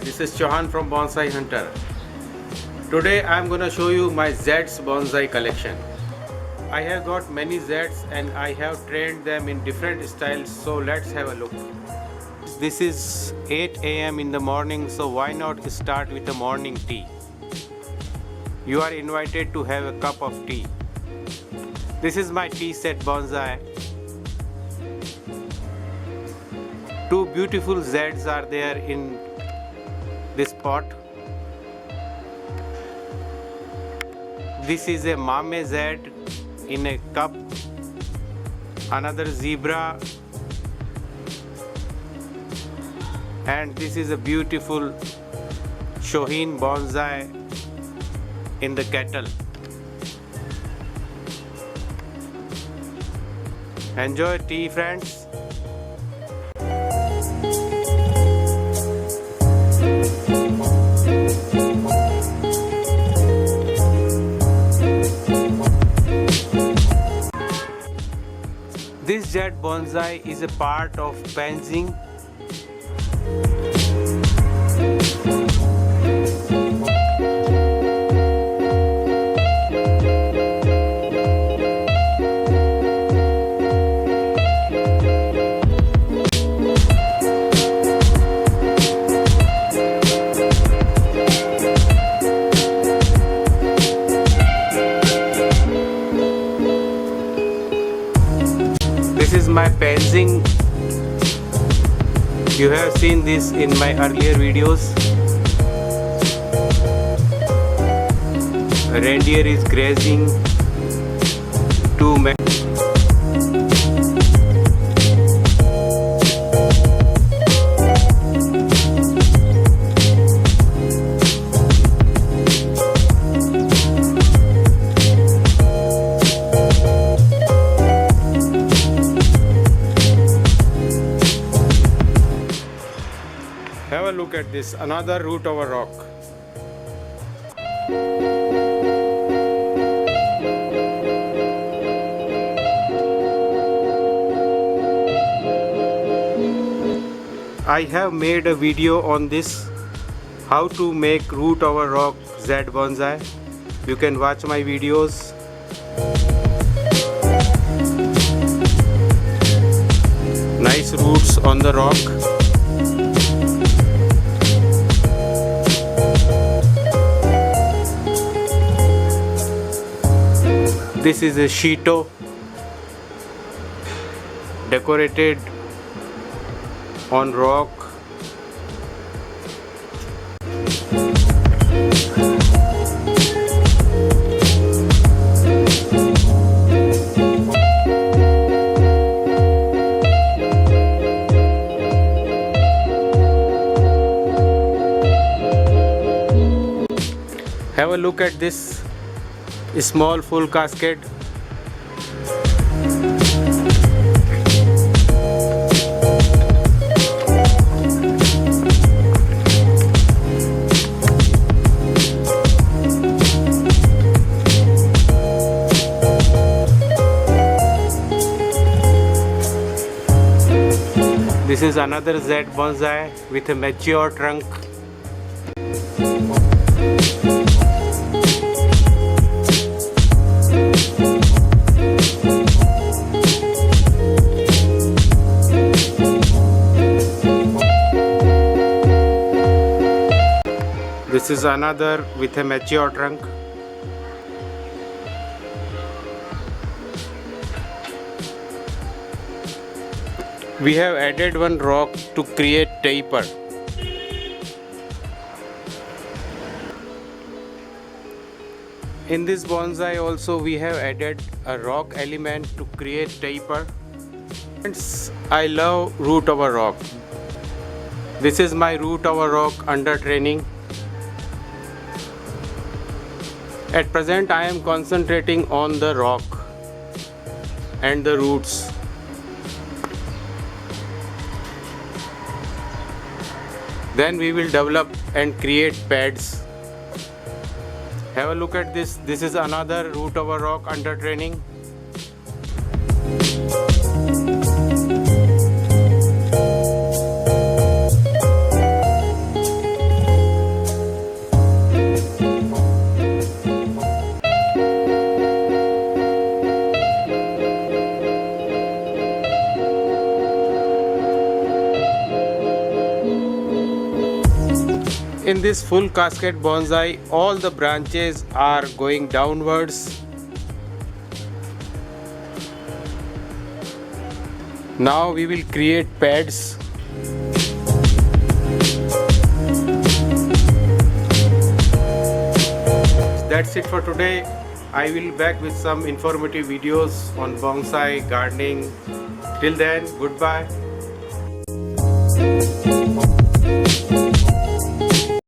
This is Chauhan from Bonsai Hunter. Today I am gonna show you my Zed's bonsai collection. I have got many Zeds and I have trained them in different styles, so let's have a look. This is 8 a.m. in the morning, so why not start with a morning tea? You are invited to have a cup of tea. This is my tea set bonsai. Two beautiful Zeds are there in this pot. This is a Mame Zed in a cup. Another zebra. And this is a beautiful Shohin bonsai in the kettle. Enjoy tea, friends. This Jade Bonsai is a part of fencing. This is my fencing. You have seen this in my earlier videos. A reindeer is grazing. Two men. Have a look at this, another root over rock. I have made a video on this, how to make root over rock Zed bonsai. You can watch my videos. Nice roots on the rock. This is a Shito decorated on rock. Have a look at this small full cascade. This is another Zed bonsai with a mature trunk. This is another with a mature trunk. We have added one rock to create taper. In this bonsai also we have added a rock element to create taper. Friends, I love root over rock. This is my root over rock under training. At present I am concentrating on the rock and the roots. Then we will develop and create pads. Have a look at this. This is another root over rock under training. this full cascade bonsai, all the branches are going downwards. Now we will create pads. That's it for today. I will be back with some informative videos on bonsai gardening. Till then, goodbye.